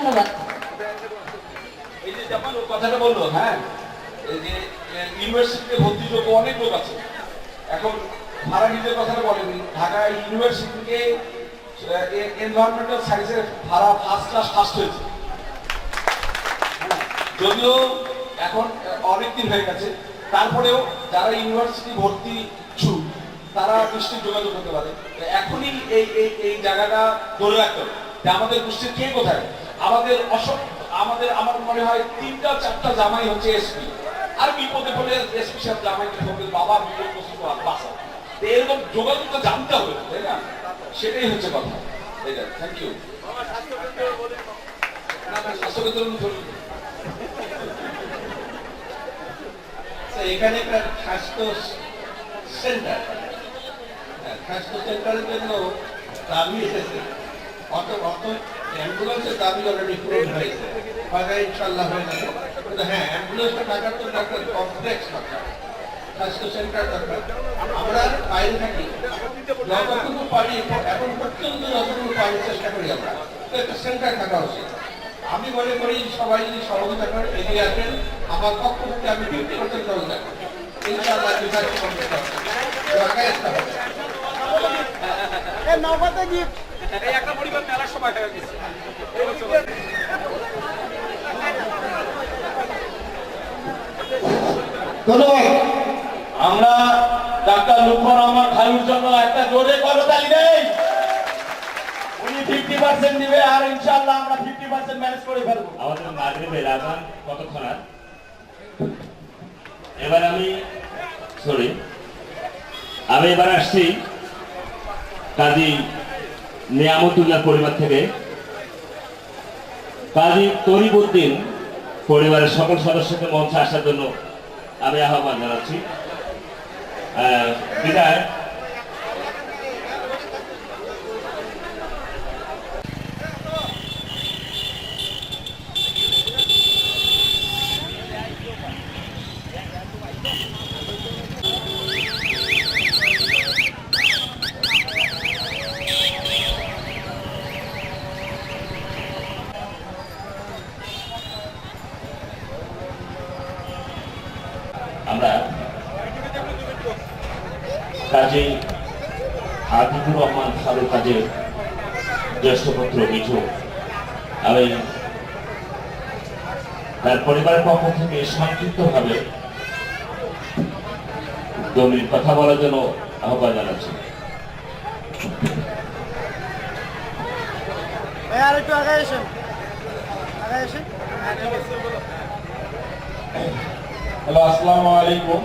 ধন্যবাদ। এই যে যেমন কথাটা বললো, হ্যাঁ, এই যে ইউনিভার্সিটিতে ভর্তি যোগ্য অনেক লোক আছে। এখন ভাড়া নিজের কথাটা বলেনি, ঢাকা ইউনিভার্সিটিতে এনভায়রনমেন্টাল সায়েন্সের ভাড়া ফার্স্ট হয়েছে। যদিও এখন অনেকদিন হয়ে গেছে, তারপরেও যারা ইউনিভার্সিটি ভর্তি ইচ্ছুক তারা নিশ্চয়ই যোগাযোগ করতে পারে। এখনই এই এই এই জায়গাটা ধরে রাখতে হবে যে আমাদের গোষ্ঠীর কে কোথায়। আমার মনে হয় 3-4টা জামাই হচ্ছে এসপি, আর বিপদে পড়লে এসপি সাহেব জামাইকে বলবে বাবা বিপদ করছে তো বাঁচা। এরকম যোগাযোগটা জানতে হবে, তাই না? সেটাই হচ্ছে কথা। Thank you. স্বাস্থ্যকেন্দ্র এখানে একটা স্বাস্থ্য সেন্টার, স্বাস্থ্য সেন্টারের জন্য দাবি এসেছে, অত অ্যাম্বুলেন্সের দাবি অলরেডি পূরণ হয়েছে, হয়তো ইনশাল্লাহ হয়ে যাবে। কিন্তু হ্যাঁ, অ্যাম্বুলেন্সটা থাকার জন্য একটা কমপ্লেক্স দরকার, স্বাস্থ্য সেন্টার দরকার। আমরা বাইরে থাকি, যতটুকু পারি এখন পর্যন্ত যতটুকু পারি চেষ্টা করি আমরা, তো একটা সেন্টার থাকা উচিত। আমি মনে করি সবাই যদি সহযোগিতা করে এগিয়ে আসেন, আমার পক্ষ থেকে আমি 50% সহযোগিতা করি। ইনশাআল্লাহ একটা পরিবার মেলার সময় হয়ে গেছে। ধন্যবাদ। আমরা ডাক্তার লুৎফর রহমান খালুর জন্য একটা জোরে করতালি দেই। উনি 50% দিবে, আর ইনশাআল্লাহ আমরা 50% ম্যানেজ করে ফেলবো। আমাদের মাগরিবের আযান কতক্ষণ আর? এবার আমি এবার আসছি কাজী নিয়ামতুল্লাহ পরিবার থেকে। কাজী তরিবউদ্দিন পরিবারের সকল সদস্যকে মঞ্চে আসার জন্য আমি আহ্বান জানাচ্ছি। বিদায়। আমরা কাজী আতিকুর রহমান খালুর কাজের জ্যেষ্ঠ পুত্র মিঠু, আমি তার পরিবারের পক্ষ থেকে সংক্ষিপ্তভাবে 2 মিনিট কথা বলার জন্য আহ্বান জানাচ্ছি। হ্যালো, আসসালামু আলাইকুম।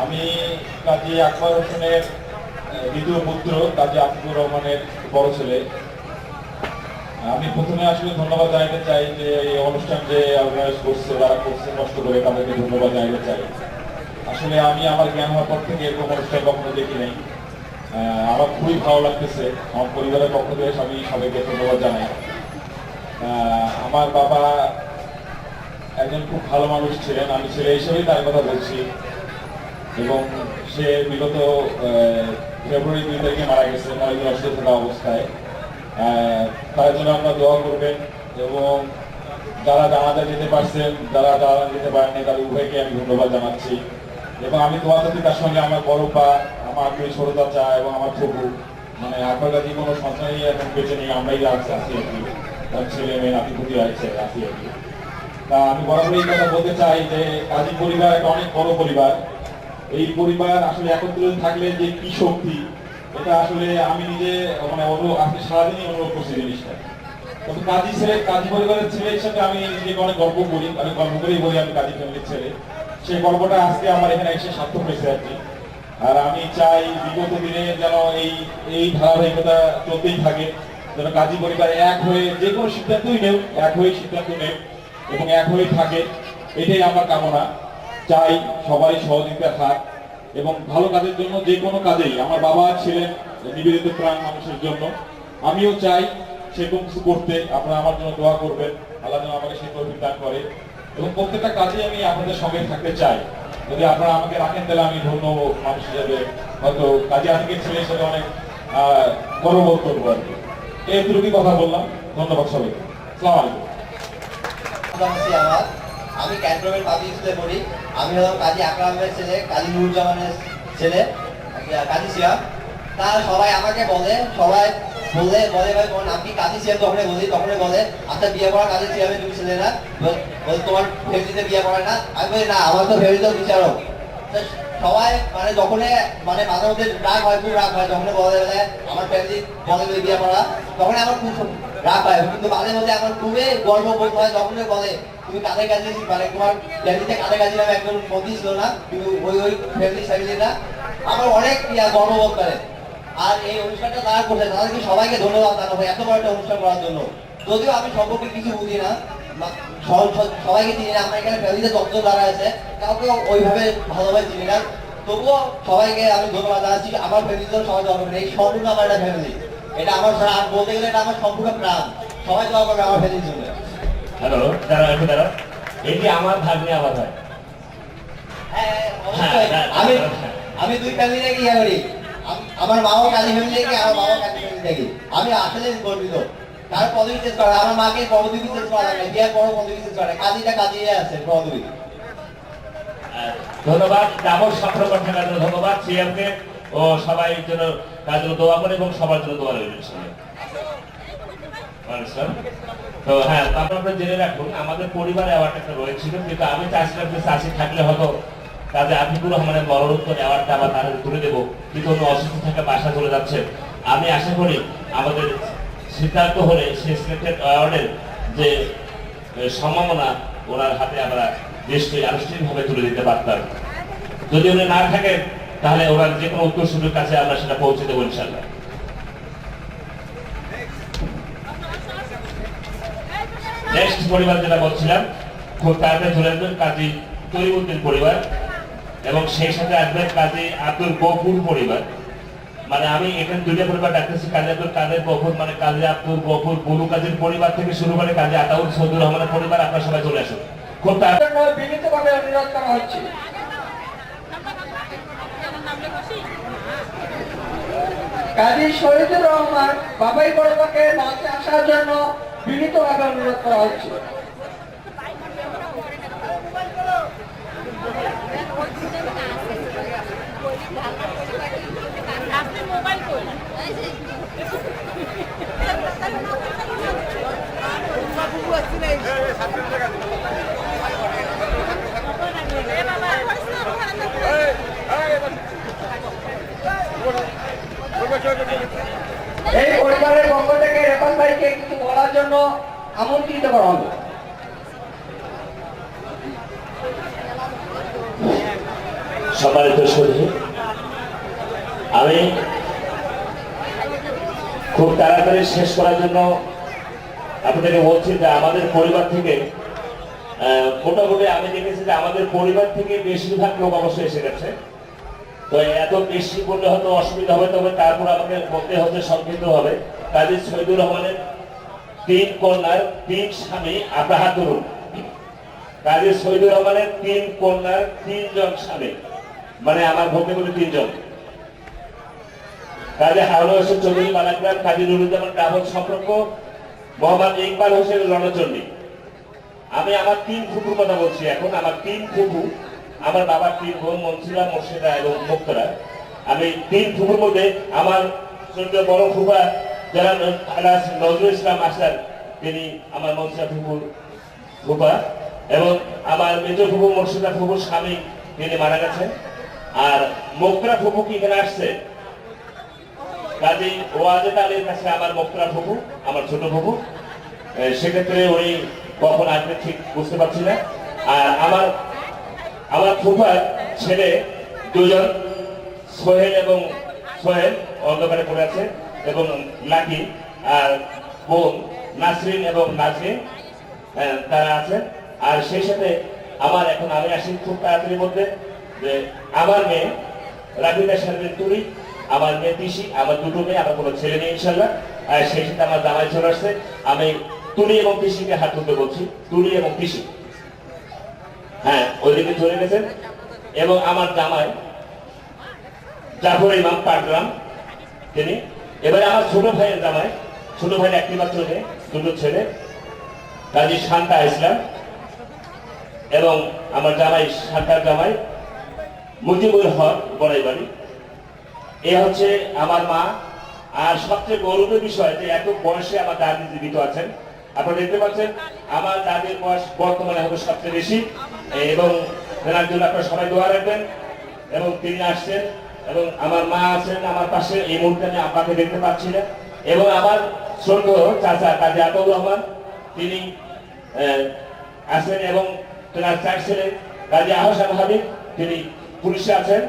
আমি কাজী আকবর হোসেনের দ্বিতীয় পুত্র, কাজী আতিকুর রহমানের বড় ছেলে। আমি প্রথমে আসলে ধন্যবাদ জানাতে চাই যে এই অনুষ্ঠান যে অর্গানাইজ করছে, যারা করছে কষ্ট করে, তাদেরকে ধন্যবাদ জানাতে চাই। আসলে আমি আমার জ্ঞান হওয়ার পর থেকে এরকম অনুষ্ঠান কখনো দেখি নাই। আমার খুবই ভালো লাগতেছে। আমার পরিবারের পক্ষ থেকে আমি সবাইকে ধন্যবাদ জানাই। আমার বাবা একজন খুব ভালো মানুষ ছিলেন, আমি ছেলে হিসেবেই তার কথা বলছি। এবং সে বিগত ফেব্রুয়ারি 2 তারিখে মারা গেছে, অনেকদিন অসুস্থ থাকা অবস্থায়। তার জন্য আমরা দোয়া করবেন, এবং যারা জানাজা যেতে পারছেন, যারা যেতে পারেননি, তাদের উভয়কে আমি ধন্যবাদ জানাচ্ছি। এবং আমি দোয়া করছি তার সঙ্গে আমার বড় পা, আমার দুই ছোট চাচা এবং আমার ফুপু, মানে আপনার কাছে কোনো সন্তানই এখন বেঁচে নেই, আমরাই আছি আর কি। তার ছেলে মেয়ে নাতিপুতি আছে আছি আর কি। তা আমি বরাবর এই কথা বলতে চাই যে কাজী পরিবার একটা অনেক বড় পরিবার। এই পরিবার আসলে একত্রিত থাকলে যে কি শক্তি, এটা আসলে আমি নিজে মানে আজকে সারাদিনই অনুভব করছি জিনিসটা। তবে কাজী পরিবারের ছেলে হিসেবে আমি নিজেকে অনেক গর্ব করি, আমি গর্ব করেই বলি আমি কাজী ফ্যামিলির ছেলে। সেই গর্বটা আজকে আমার এখানে এসে সার্থক হয়েছে আর কি। আর আমি চাই বিগত দিনে যেন এই ধারাবাহিকতা চলতেই থাকে, যেন কাজী পরিবার এক হয়ে যে কোনো সিদ্ধান্তই নেও, এক হয়ে সিদ্ধান্ত নেও এবং এক হয়ে থাকে, এটাই আমার কামনা। চাই সবাই সহযোগিতার হাত, এবং ভালো কাজের জন্য যে কোনো কাজেই আমার বাবা ছিলেন নিবেদিত প্রাণ মানুষের জন্য, আমিও চাই সেরকম কিছু করতে। আপনারা আমার জন্য দোয়া করবেন, আল্লাহ যেন আমাকে সেই তৌফিক দান করে, এবং প্রত্যেকটা কাজে আমি আপনাদের সঙ্গে থাকতে চাই। যদি আপনারা আমাকে রাখেন তাহলে আমি ধন্য মানুষ হিসেবে, হয়তো কাজী আতিকের ছেলে হিসেবে অনেক গর্ববোধ করবো আর কি। এতটুকুই কথা বললাম। ধন্যবাদ সবাইকে। আসসালামু আলাইকুম। নাম হচ্ছে আমার, আমি ক্যান্টনমেন্ট পাবলিক স্কুলে পড়ি। আমি হলাম কাজী আকরামের ছেলে, কাজী নুরুজ্জামানের ছেলে, কাজী সিয়াম। তা সবাই আমাকে বলে, সবাই বলে ভাই তোমার নাম কি? কাজী সিয়াম। তখনই বলি, তখনই বলে আচ্ছা বিয়ে করা কাজী সিয়ামের তুমি ছেলে না? বলে তোমার ফ্যামিলিতে বিয়ে করা না? আমি বলি না, আমার তো ফ্যামিলিতেও বিচারক। সবাই মানে যখনই মানে মাঝে মধ্যে রাগ হয়, খুব রাগ হয়, যখনই বলে আমার ফ্যামিলি বলে বিয়ে করা, তখন আমার খুব রাগ হয়। কিন্তু মাঝে মধ্যে আমার খুবই গর্ববোধ হয় যখনই বলে তুমি কাদের কাছে মানে তোমার ফ্যামিলিতে কাদের কাছে নামে একজন মন্ত্রী ছিল না, তুমি ওই ফ্যামিলি না, আমার অনেক গর্ববোধ করে। আর এই অনুষ্ঠানটা যারা করছে তাদেরকে সবাইকে ধন্যবাদ জানাবো এত বড় একটা অনুষ্ঠান করার জন্য। যদিও আমি সম্পর্কে কিছু বুঝি না, সবাইকে চিনি না, আমার এখানে ফ্যামিলিতে যতজন যারা আছে কাউকে ওইভাবে ভালোভাবে চিনি না, তবুও সবাইকে আমি ধন্যবাদ জানাচ্ছি। আমার ফ্যামিলিতে সবাই দোয়া করবেন, এই সম্পূর্ণ আমার একটা ফ্যামিলি, এটা আমার আর বলতে গেলে এটা আমার সম্পূর্ণ প্রাণ। সবাই দোয়া করবে আমার ফ্যামিলির জন্য। হ্যালো, দাঁড়াও, এটি আমার ভাগ্নে আমার ভাই। হ্যাঁ, অবশ্যই। আমি দুই ফ্যামিলি থেকে ইয়ে করি, আমার মাও কাজী ফ্যামিলি থেকে, আমার বাবাও কাজী ফ্যামিলি থেকে। আমি আসলে গর্বিত। তার পদবি চেঞ্জ করা, আমার মাকে পদবি চেঞ্জ করা লাগে, বিয়ের পরও পদবি চেঞ্জ করা, কাজীটা কাজী আছে পদবি। ধন্যবাদ, ডাবল সফল থাকার জন্য ধন্যবাদ সিএমকে ও সবাই জন্য তার জন্য দোয়া করে এবং সবার জন্য দোয়া রইল। তো হ্যাঁ, আপনারা জেনে রাখুন আমাদের পরিবারে অ্যাওয়ার্ড একটা রয়েছিল, কিন্তু আমি চাচ্ছিলাম যে চাষি থাকলে হয়তো কাজে আতিকুর রহমানের মরণোত্তর অ্যাওয়ার্ডটা আবার তাদের তুলে দেবো, কিন্তু উনি অসুস্থ থেকে বাসা চলে যাচ্ছে। আমি আশা করি আমাদের সিদ্ধান্ত হলে সেই সিলেক্টেড অ্যাওয়ার্ডের যে সম্ভাবনা ওনার হাতে আমরা নিশ্চয়ই আনুষ্ঠানিকভাবে তুলে দিতে পারতাম। যদি উনি না থাকেন তাহলে ওনার যে কোনো উত্তর সুযোগ কাছে আমরা সেটা পৌঁছে দেবো ইনশাল্লাহ। নেক্সট পরিবার যেটা বলছিলাম, খুব তাড়াতাড়ি চলে আসবেন কাজী তরিমুদ্দিন পরিবার এবং সেই সাথে আসবেন কাজী আব্দুল গফুর পরিবার। মানে আমি এখানে দুইটা পরিবার ডাকতেছি, কাজী আব্দুল কাদের গফুর মানে কাজী আব্দুল গফুর বনু কাজীর পরিবার থেকে শুরু করে কাজী আতাউল সৌদুর রহমানের পরিবার, আপনারা সবাই চলে আসুন। খুব তাড়াতাড়ি বিনীতভাবে অনুরোধ করা হচ্ছে কাজী শহীদুর রহমান বাবাই বড়বাকে মঞ্চে আসার জন্য বিনীতভাবে অনুরোধ করা হচ্ছে। এই পরিবারের পক্ষ থেকে রেফাত ভাইকে কিছু বলার জন্য আমন্ত্রিত করা হলো। সম্মানিত সুধী, আমি খুব তাড়াতাড়ি শেষ করার জন্য আপনাদেরকে বলছি যে আমাদের পরিবার থেকে মোটামুটি আমি দেখেছি যে আমাদের পরিবার থেকে বেশিরভাগ লোক অবশ্যই এসে গেছে। তো এত বেশি বললে হয়তো অসুবিধা হবে, তবে তারপর আমাকে বলতে হচ্ছে সংক্ষিপ্ত হবে। কাজী শহীদুর রহমানের 3 কন্যার 3 স্বামী, আপনার হাত ধরুন। কাজী শহীদুর রহমানের 3 কন্যার 3 জন স্বামী, মানে আমার ভক্তি বলে 3 জন। কাজী হারুন হোসেন চৌধুরী বালাগ্রাম, কাজী নুরুজ্জামান ডাবল সম্পর্ক, মোহাম্মদ ইকবাল হোসেন রণচণ্ডী। আমি আমার 3 ফুপুর কথা বলছি এখন। আমার 3 ফুপু, আমার বাবার 3 বোন মনসুরা, মুর্শিদা এবং মুক্তরা। আমি 3 ফুপুর মধ্যে আমার ছোট বড় ফুপা যারা নজরুল ইসলাম মাস্টার, তিনি আমার মনসুরা ফুপা, এবং আমার মেজ ফুপু মুর্শিদা ফুপুর স্বামী, তিনি মারা গেছেন। আর মুক্তরা ফুপু কি এখানে আসছে? কাজী ওয়াজেদ আলীর কাছে আমার মুক্তরা ফুপু, আমার ছোট ফুপু। সেক্ষেত্রে উনি কখন আসবে ঠিক বুঝতে পারছি না। আর আমার ফুফার ছেলে 2 জন, সোহেল এবং সোহেল অন্ধকারে পড়ে আছে, এবং লাকি, আর বোন নাসরিন এবং নাজরিন তারা আছে। আর সেই সাথে আমার এখন আমি আসি খুব তাড়াতাড়ির মধ্যে যে আমার মেয়ে রাবিনা শারমিন তুরি, আমার মেয়ে তিশি, আমার 2টো মেয়ে, আমার কোনো ছেলে নেই ইনশাল্লাহ। আর সেই সাথে আমার জামাই চলে আসছে। আমি তুলি এবং তিশিকে হাত তুলতে বলছি, তুলি এবং তিশি, হ্যাঁ ওইদিকে চলে গেছেন। এবং আমার জামাই জাফর ইমাম পাটগ্রাম, তিনি। এবারে আমার ছোট ভাইয়ের জামাই, ছোট ভাইয়ের একটি মাত্র মেয়ে, 2টো ছেলে, কাজী শান্তা ইসলাম এবং আমার জামাই শান্তার জামাই মুজিবুল হক বড়াই বাড়ি। এ হচ্ছে আমার মা। আর সবচেয়ে গৌরবের বিষয় যে এত বয়সে আমার দাদি জীবিত আছেন। আপনারা দেখতে পাচ্ছেন আমার দাদির বয়স বর্তমানে হবে সবচেয়ে বেশি, এবং তেনার জন্য আপনারা সবাই দোয়া রাখবেন। এবং তিনি আসছেন এবং আমার মা আছেন আমার পাশে। এই মুহূর্তে আমি আপনাকে দেখতে পাচ্ছি না। এবং আমার ছোট চাচা কাজী আতাউর রহমান তিনি আছেন, এবং তেনার 4 ছেলে কাজী আহসান হাবিব তিনি পুলিশে আছেন।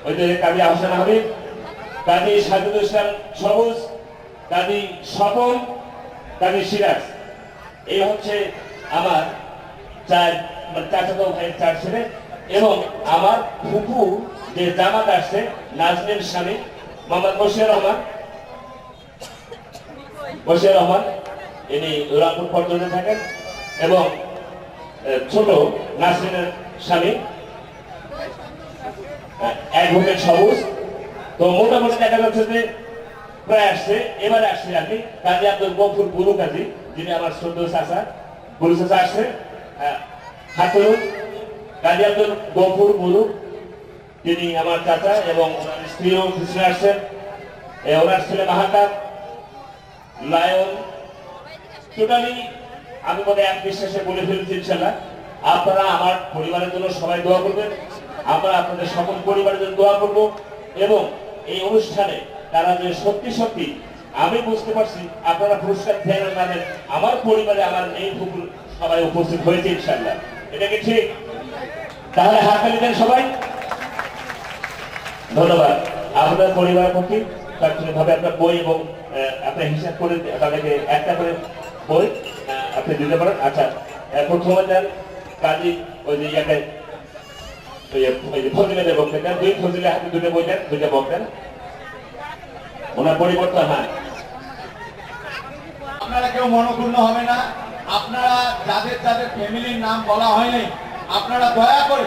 ওই যে কাজী আহসান হাবিব, কাজী সাজুদুল ইসলাম সবুজ, কাজী স্বপন, কাজী সিরাজ। এই হচ্ছে আমার চাচাতো ভাইয়ের 4 ছেলে। এবং আমার ফুফু যে জামাত আসছে নাজনীর স্বামী মোহাম্মদ বশির রহমান, ইনি রামপুর পর্যটনে থাকেন। এবং ছোট নাসরিনের স্বামী অ্যাডভোকেট সবুজ। তো মোটামুটি দেখা যাচ্ছে যে প্রায় আসছে। এবারে আসছে আমি কাজী আব্দুল গফুর বুলু কাজী, যিনি আমার ছোট চাচা বুলু চাচা আসছে। হাতুর কাজী আব্দুল গফুর বুলু তিনি আমার চাচা, এবং ওনার স্ত্রীও পিছনে আসছেন। ওনার ছেলে মাহাতাব, লায়ন। টোটালি আমি মনে এক বিশ্বাসে বলে ফেলেছি ইনশাল্লাহ আপনারা আমার পরিবারের জন্য সবাই দোয়া করবেন। আমরা আপনাদের সকল পরিবারের জন্য দোয়া করব। এবং এই অনুষ্ঠানে তারা যে সত্যি সত্যি আমি বুঝতে পারছি আপনারা পুরস্কার দেন মানে আমার পরিবারে আমার এই ফুকুর সবাই উপস্থিত হয়েছে ইনশাল্লাহ। এটা কি ঠিক? তাহলে হাততালি দেন সবাই। ধন্যবাদ। আপনার পরিবারের প্রতি তাৎক্ষণিকভাবে আপনার বই এবং আপনার হিসাব করে তাদেরকে একটা করে বই আপনি দিতে পারেন। আচ্ছা, প্রথমে দেন কাজী ওই যে ইয়াকে ফজিলের বক্তৃতা, 2 ফজিলের হাতে 2টা বই দেন, 2টা বক দেন। ওনার পরিবর্তন হয়। আপনারা কেউ মনোক্ষুণ্ণ হবে না। আপনারা যাদের যাদের ফ্যামিলির নাম বলা হয়নি আপনারা দয়া করে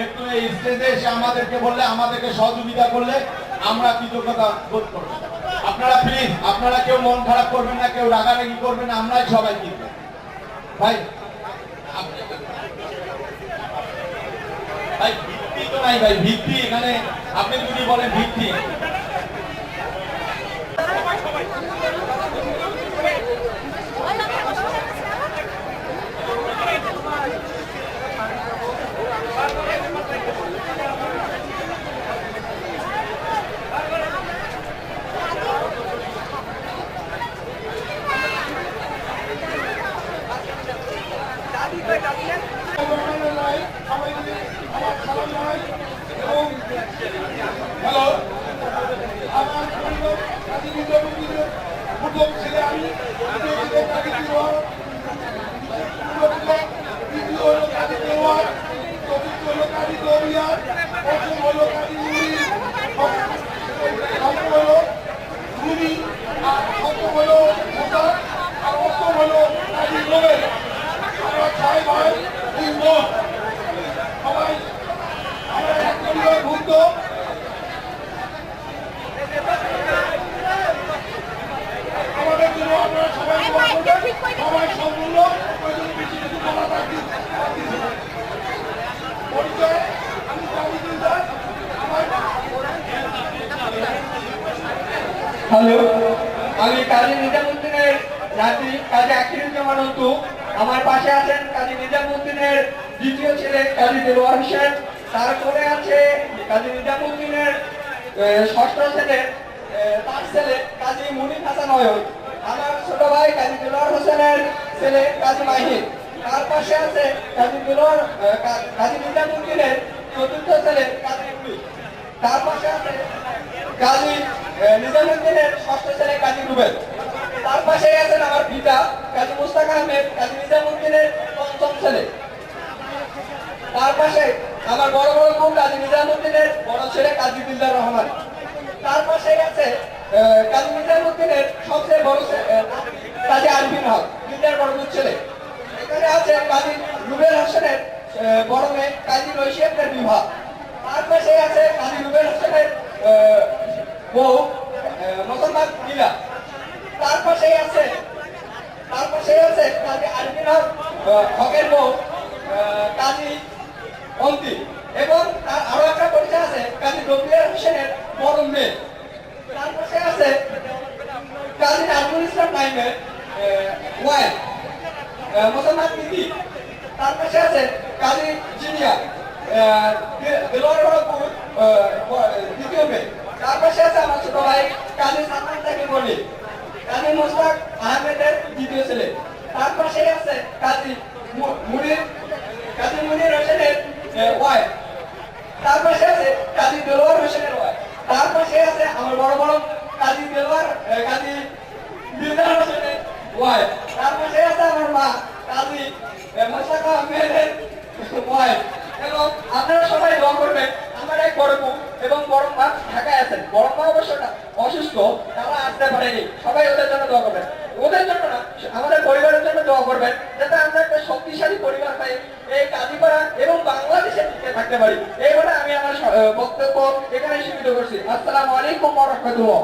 একটু এই স্টেজে এসে আমাদেরকে বললে, আমাদেরকে সহযোগিতা করলে আমরা কৃতজ্ঞতা বোধ করব। আপনারা প্লিজ, আপনারা কেউ মন খারাপ করবেন না, কেউ রাগারাগি করবেন না, আমরাই সবাই কিন্তু ভাই ভাই ভিত্তি তো নাই ভাই, ভিত্তি এখানে আপনি যদি বলেন ভিত্তি। হ্যালো, আমার প্রথম ছেলে আমি, দ্বিতীয় হলো কাজী দেওয়ার, চতুর্থ হলো কাজী দৌড়িয়ার, পঞ্চম হলো কাজী মুড়ি, সপ্তম হলো রুমি, আর সপ্তম হলো মোতার, আর অষ্টম হলো কাজী নোবেল। আমরা 6 ভাই 2 বোন, সবাই আমরা এক পরিবার ভুক্ত। আমাদের জন্য আপনারা সবাই দোয়া করবেন, সবাই সম্পূর্ণ ওই জন্য বেশি কিছু বলা পরিচয় আমি হ্যালো, আমি কাজী নিজামুদ্দিনের নাতি কাজী আখিরুজ্জামান অন্তু। আমার পাশে আছেন কাজী নিজামুদ্দিনের দ্বিতীয় ছেলে কাজী দেলোয়ার হোসেন। তারপরে আছে কাজী নিজামুদ্দিনের 6ষ্ঠ ছেলে, তার ছেলে কাজী মুনির হাসান অয়ন। আমার ছোট ভাই কাজী দেলোয়ার হোসেনের ছেলে কাজী মাহির। তার পাশে আছে কাজী নিজামুদ্দিনের 4র্থ ছেলে কাজী রুবি। তার পাশে আছে কাজী নিজামুদ্দিনের 6ষ্ঠ ছেলে কাজী রুবেল। তার পাশে আছেন আমার পিতা কাজী মুস্তাক আহমেদ, কাজী নিজামুদ্দিনের 5ম ছেলে। তার পাশে আমার বড় বোন কাজী নিজামুদ্দিনের বড় ছেলে কাজী দিলদার রহমান। তার পাশে আছে কাজী নিজামুদ্দিনের সবচেয়ে বড় কাজী আরফিন হক, দিলদার বড় ছেলে। এখানে আছে কাজী রুবেল হোসেনের বড় মেয়ে কাজী রইসিয়াতের বিবাহ। তার পাশে আছে কাজী রুবেল হোসেনের বউ মোসাম্মদ লীলা। তার পাশে আছে কাজী আরবিন হকের বউ কাজী অন্তি, এবং তার আরো একটা পরিচয় আছে কাজী রবিউল হোসেনের বড় মেয়ে। তার পাশে আছে কাজী নাজমুল ইসলাম নাইমের ওয়াইফ মোসাম্মদ মিতি। তার পাশে আছে কাজী জিনিয়া দেলোয়ার হরপুর দ্বিতীয় মেয়ে। তার পাশে আছে আমার ছোট ভাই কাজী সালমান তাকে বলি, কাজী মোস্তাক আহমেদের দ্বিতীয় ছেলে। তার পাশে আছে কাজী মুনির হোসেনের ওয়াইফ। তার পাশে আছে কাজী দেলোয়ার হোসেনের ওয়াইফ। তার পাশে আছে আমার বড় বড় কাজী দিলদার হোসেনের ওয়াইফ। তার পাশে আছে আমার মা কাজী মোস্তাক আহমেদের ওয়াইফ। এবং আপনারা সবাই দোয়া করবেন। আমার এক বড় বোন এবং বড় মা ঢাকায় আছেন, বড় মা অবশ্য অসুস্থ, তারা আসতে পারেনি। সবাই ওদের জন্য দোয়া করবেন, ওদের জন্য না আমাদের পরিবারের জন্য দোয়া করবেন, যাতে আমরা একটা শক্তিশালী পরিবার পাই এই কাজীপাড়া এবং বাংলাদেশে টিকে থাকতে পারি। এই বলে আমি আমার বক্তব্য এখানে সীমিত করছি। আসসালামু আলাইকুম ওয়া রাহমাতুল্লাহ।